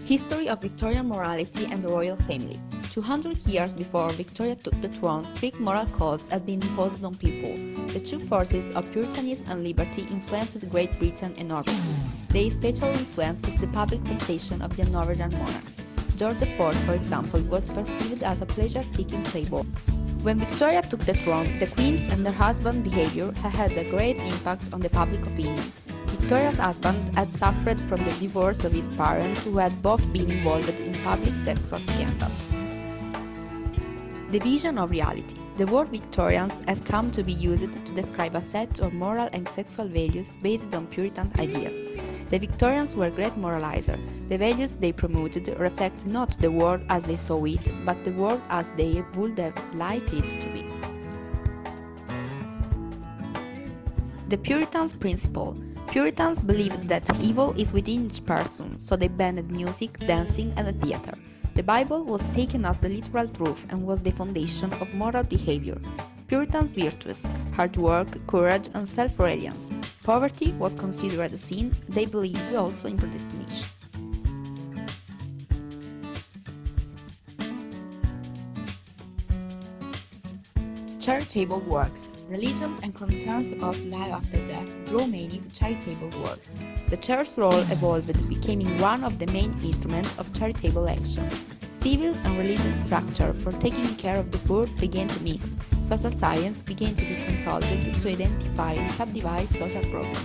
History of Victorian morality and the royal family. 200 years before Victoria took the throne, strict moral codes had been imposed on people. The two forces of Puritanism and liberty influenced Great Britain enormously. They especially influenced the public perception of the northern monarchs. George IV, for example, was perceived as a pleasure-seeking playboy. When Victoria took the throne, the Queen's and her husband's behavior had a great impact on the public opinion. Victoria's husband had suffered from the divorce of his parents, who had both been involved in public sexual scandals. The vision of reality. The word Victorians has come to be used to describe a set of moral and sexual values based on Puritan ideas. The Victorians were great moralizers. The values they promoted reflect not the world as they saw it, but the world as they would have liked it to be. The Puritans' principle. Puritans believed that evil is within each person, so they banned music, dancing, and the theater. The Bible was taken as the literal truth and was the foundation of moral behavior. Puritans' virtues: hard work, courage, and self-reliance. Poverty was considered a sin. They believed also in predestination. Charitable works. Religion and concerns about life after death drew many to charitable works. The church's role evolved, becoming one of the main instruments of charitable action. Civil and religious structure for taking care of the poor began to mix. Social science began to be consulted to identify and subdivide social problems.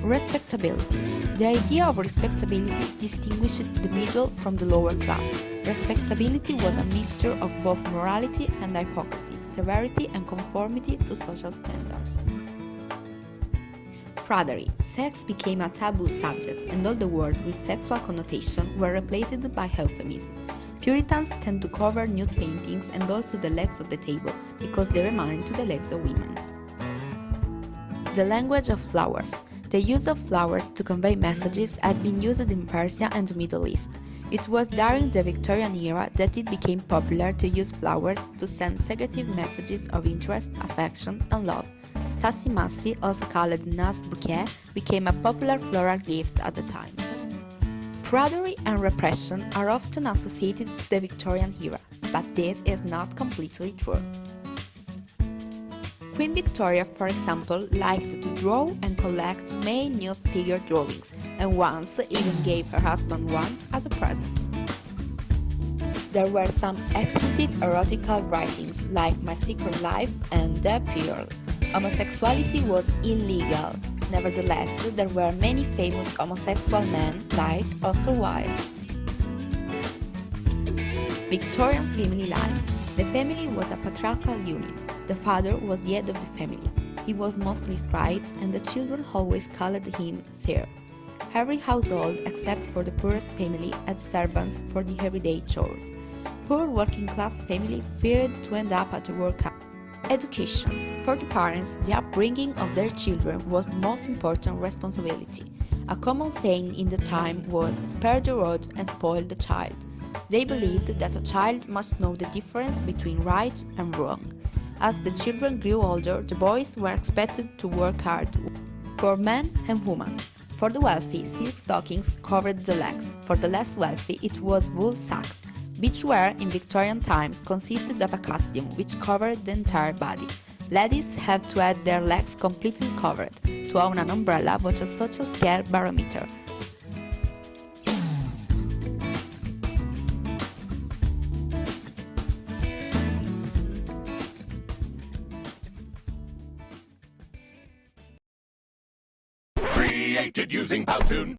Respectability. The idea of respectability distinguished the middle from the lower class. Respectability was a mixture of both morality and hypocrisy, severity and conformity to social standards. Prudery. Sex became a taboo subject, and all the words with sexual connotation were replaced by euphemism. Puritans tend to cover nude paintings and also the legs of the table, because they remind to the legs of women. The language of flowers. The use of flowers to convey messages had been used in Persia and the Middle East. It was during the Victorian era that it became popular to use flowers to send secretive messages of interest, affection, and love. Tassi Massi, also called Nas bouquet, became a popular floral gift at the time. Prudery and repression are often associated to the Victorian era, but this is not completely true. Queen Victoria, for example, liked to draw and collect male nude figure drawings, and once even gave her husband one as a present. There were some explicit erotical writings like My Secret Life and The Pearl. Homosexuality was illegal. Nevertheless, there were many famous homosexual men like Oscar Wilde. Victorian family life. The family was a patriarchal unit. The father was the head of the family. He was mostly straight, and the children always called him Sir. Every household, except for the poorest family, had servants for the everyday chores. Poor working-class family feared to end up at a workhouse. Education. For the parents, the upbringing of their children was the most important responsibility. A common saying in the time was, "Spare the rod and spoil the child." They believed that a child must know the difference between right and wrong. As the children grew older, the boys were expected to work hard, for men and women. For the wealthy, silk stockings covered the legs. For the less wealthy, it was wool sacks. Beachwear in Victorian times consisted of a costume which covered the entire body. Ladies had to have their legs completely covered. To own an umbrella was a social scale barometer. Created using Powtoon.